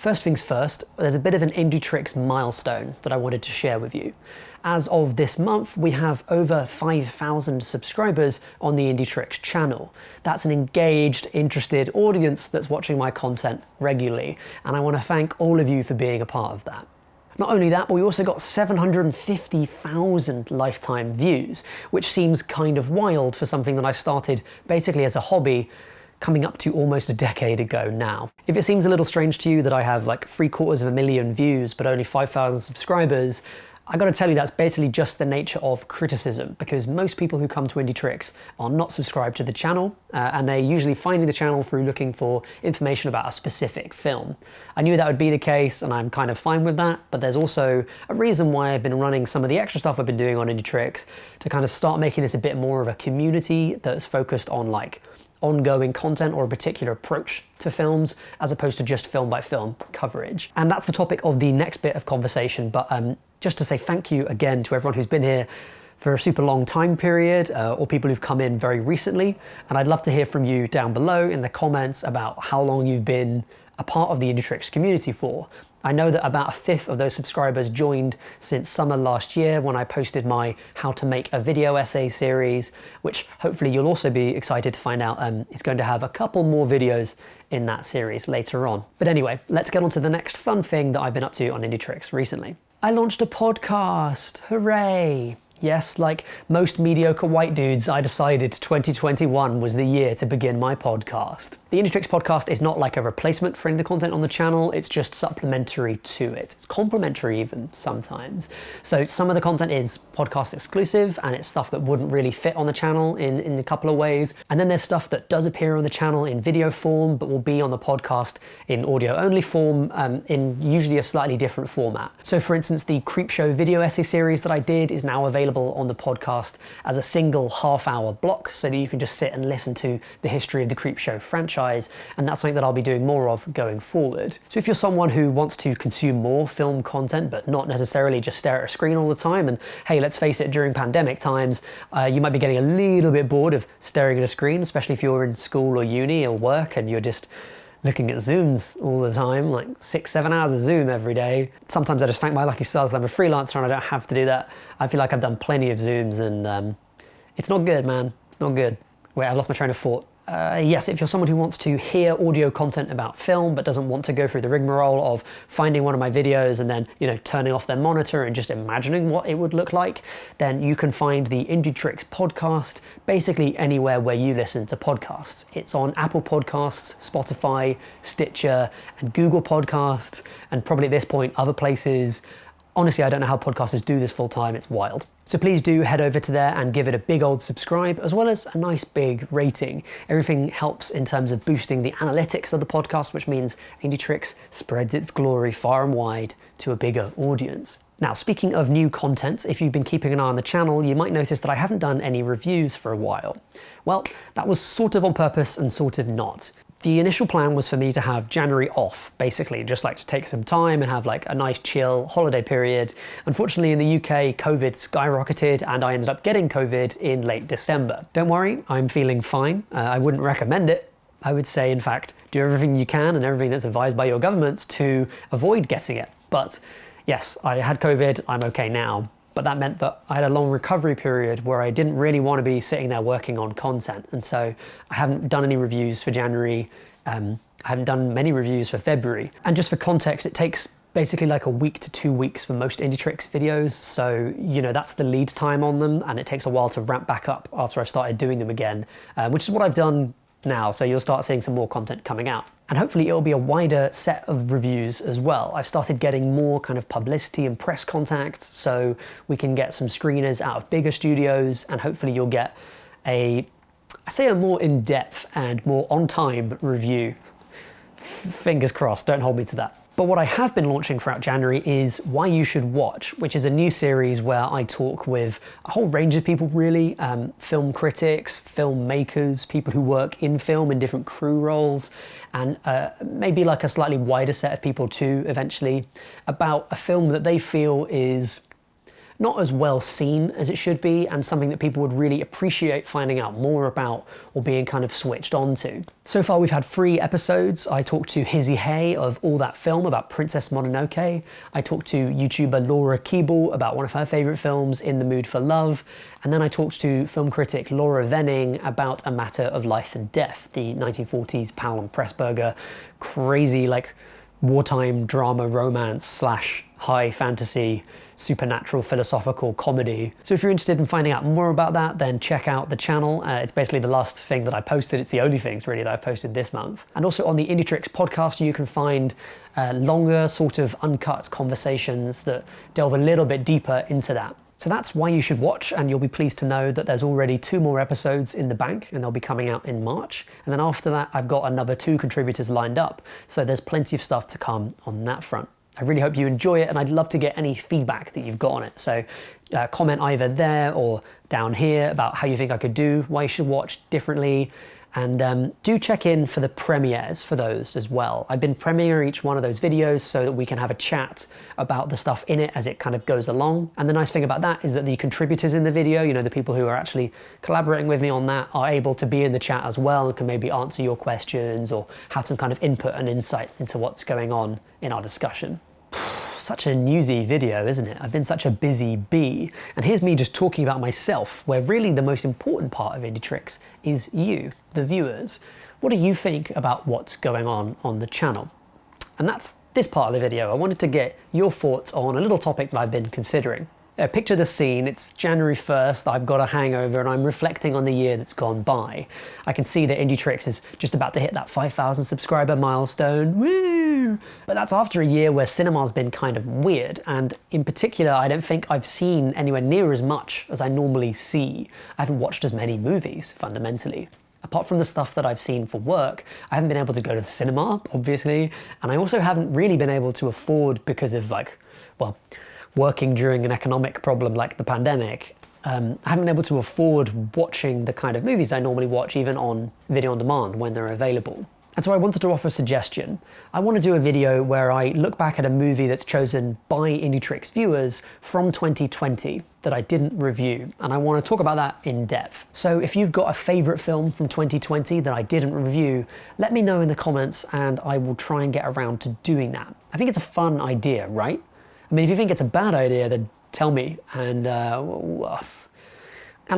First things first, there's a bit of an Indietrix milestone that I wanted to share with you. As of this month, we have over 5,000 subscribers on the Indietrix channel. That's an engaged, interested audience that's watching my content regularly, and I want to thank all of you for being a part of that. Not only that, but we also got 750,000 lifetime views, which seems kind of wild for something that I started basically as a hobby coming up to almost a decade ago now. If it seems a little strange to you that I have like 750,000 views but only 5,000 subscribers, I gotta tell you that's basically just the nature of criticism, because most people who come to Indietrix are not subscribed to the channel, and they're usually finding the channel through looking for information about a specific film. I knew that would be the case, and I'm kind of fine with that, but there's also a reason why I've been running some of the extra stuff I've been doing on Indietrix to kind of start making this a bit more of a community that's focused on like ongoing content or a particular approach to films, as opposed to just film by film coverage. And that's the topic of the next bit of conversation, but just to say thank you again to everyone who's been here for a super long time period, or people who've come in very recently. And I'd love to hear from you down below in the comments about how long you've been a part of the Indietrix community for. I know that about a fifth of those subscribers joined since summer last year when I posted my How to Make a Video Essay series, which hopefully you'll also be excited to find out is going to have a couple more videos in that series later on. But anyway, let's get on to the next fun thing that I've been up to on Indietrix recently. I launched a podcast, hooray! Yes, like most mediocre white dudes, I decided 2021 was the year to begin my podcast. The Indietrix Podcast is not like a replacement for any of the content on the channel, it's just supplementary to it. It's complementary even sometimes. So some of the content is podcast exclusive, and it's stuff that wouldn't really fit on the channel in a couple of ways. And then there's stuff that does appear on the channel in video form, but will be on the podcast in audio only form, in usually a slightly different format. So for instance, the Creepshow video essay series that I did is now available on the podcast as a single half-hour block, so that you can just sit and listen to the history of the Creepshow franchise, and that's something that I'll be doing more of going forward. So if you're someone who wants to consume more film content but not necessarily just stare at a screen all the time, and hey, let's face it, during pandemic times you might be getting a little bit bored of staring at a screen, especially if you're in school or uni or work and you're just looking at Zooms all the time, like 6-7 hours of Zoom every day. Sometimes I just thank my lucky stars that I'm a freelancer and I don't have to do that. I feel like I've done plenty of Zooms and it's not good, man. It's not good. Wait, I've lost my train of thought. Yes, if you're someone who wants to hear audio content about film but doesn't want to go through the rigmarole of finding one of my videos and then, turning off their monitor and just imagining what it would look like, then you can find the Indietrix Podcast basically anywhere where you listen to podcasts. It's on Apple Podcasts, Spotify, Stitcher, and Google Podcasts, and probably at this point other places. Honestly, I don't know how podcasters do this full time, it's wild. So please do head over to there and give it a big old subscribe, as well as a nice big rating. Everything helps in terms of boosting the analytics of the podcast, which means Indietrix spreads its glory far and wide to a bigger audience. Now, speaking of new content, if you've been keeping an eye on the channel, you might notice that I haven't done any reviews for a while. Well, that was sort of on purpose and sort of not. The initial plan was for me to have January off, basically, just like to take some time and have like a nice chill holiday period. Unfortunately, in the UK, COVID skyrocketed and I ended up getting COVID in late December. Don't worry, I'm feeling fine. I wouldn't recommend it. I would say, in fact, do everything you can and everything that's advised by your governments to avoid getting it. But yes, I had COVID, I'm okay now. But that meant that I had a long recovery period where I didn't really want to be sitting there working on content. And so I haven't done any reviews for January. I haven't done many reviews for February. And just for context, it takes basically like a week to 2 weeks for most Indietrix videos. So, that's the lead time on them. And it takes a while to ramp back up after I've started doing them again, which is what I've done now. So you'll start seeing some more content coming out. And hopefully it'll be a wider set of reviews as well. I've started getting more kind of publicity and press contacts, so we can get some screeners out of bigger studios, and hopefully you'll get a more in-depth and more on-time review. Fingers crossed, don't hold me to that. But what I have been launching throughout January is Why You Should Watch, which is a new series where I talk with a whole range of people really, film critics, filmmakers, people who work in film in different crew roles, and maybe like a slightly wider set of people too, eventually, about a film that they feel is not as well seen as it should be, and something that people would really appreciate finding out more about or being kind of switched on to. So far we've had 3 episodes. I talked to Hizzy Hay of All That Film about Princess Mononoke. I talked to YouTuber Laura Keeble about one of her favourite films, In the Mood for Love. And then I talked to film critic Laura Venning about A Matter of Life and Death, the 1940s Powell and Pressburger crazy like wartime drama romance / high fantasy supernatural philosophical comedy. So if you're interested in finding out more about that, then check out the channel. It's basically the last thing that I posted. It's the only things really that I've posted this month. And also on the Indietrix podcast, you can find longer sort of uncut conversations that delve a little bit deeper into that. So that's why you should watch, and you'll be pleased to know that there's already 2 more episodes in the bank, and they'll be coming out in March. And then after that, I've got another 2 contributors lined up. So there's plenty of stuff to come on that front. I really hope you enjoy it, and I'd love to get any feedback that you've got on it. So comment either there or down here about how you think I could do, why you should watch differently. And do check in for the premieres for those as well. I've been premiering each one of those videos so that we can have a chat about the stuff in it as it kind of goes along. And the nice thing about that is that the contributors in the video, you know, the people who are actually collaborating with me on that, are able to be in the chat as well and can maybe answer your questions or have some kind of input and insight into what's going on in our discussion. Such a newsy video, isn't it? I've been such a busy bee. And here's me just talking about myself, where really the most important part of Indietrix is you, the viewers. What do you think about what's going on the channel? And that's this part of the video. I wanted to get your thoughts on a little topic that I've been considering. Picture the scene, it's January 1st, I've got a hangover and I'm reflecting on the year that's gone by. I can see that Indietrix is just about to hit that 5,000 subscriber milestone, woo! But that's after a year where cinema's been kind of weird, and in particular I don't think I've seen anywhere near as much as I normally see. I haven't watched as many movies, fundamentally. Apart from the stuff that I've seen for work, I haven't been able to go to the cinema, obviously, and I also haven't really been able to afford, because of working during an economic problem like the pandemic, I haven't been able to afford watching the kind of movies I normally watch, even on video on demand when they're available. And so I wanted to offer a suggestion. I want to do a video where I look back at a movie that's chosen by Indietrix viewers from 2020 that I didn't review, and I want to talk about that in depth. So if you've got a favourite film from 2020 that I didn't review, let me know in the comments and I will try and get around to doing that. I think it's a fun idea, right? I mean, if you think it's a bad idea, then tell me. And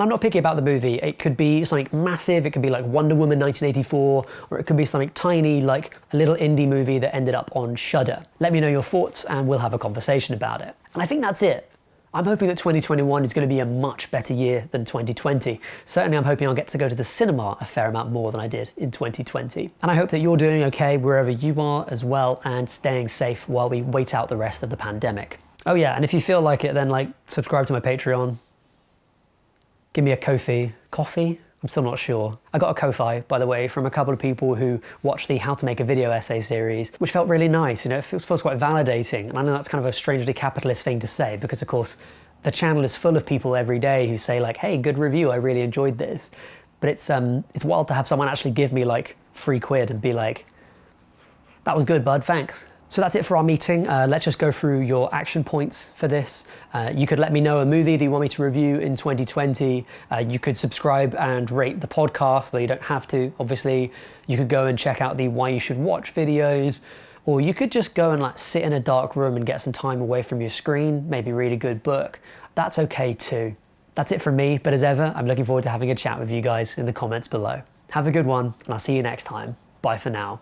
I'm not picky about the movie. It could be something massive. It could be like Wonder Woman 1984, or it could be something tiny like a little indie movie that ended up on Shudder. Let me know your thoughts and we'll have a conversation about it. And I think that's it. I'm hoping that 2021 is going to be a much better year than 2020. Certainly I'm hoping I'll get to go to the cinema a fair amount more than I did in 2020. And I hope that you're doing okay wherever you are as well, and staying safe while we wait out the rest of the pandemic. Oh yeah, and if you feel like it, then subscribe to my Patreon. Give me a Ko-fi. Coffee? I'm still not sure. I got a Ko-fi, by the way, from a couple of people who watched the How to Make a Video essay series, which felt really nice. You know, it feels quite validating. And I know that's kind of a strangely capitalist thing to say, because of course the channel is full of people every day who say hey, good review, I really enjoyed this. But it's wild to have someone actually give me £3 and be like, that was good, bud, thanks. So that's it for our meeting. Let's just go through your action points for this. You could let me know a movie that you want me to review in 2020. You could subscribe and rate the podcast, though you don't have to, obviously. You could go and check out the Why You Should Watch videos, or you could just go and sit in a dark room and get some time away from your screen, maybe read a good book. That's okay too. That's it from me, but as ever, I'm looking forward to having a chat with you guys in the comments below. Have a good one, and I'll see you next time. Bye for now.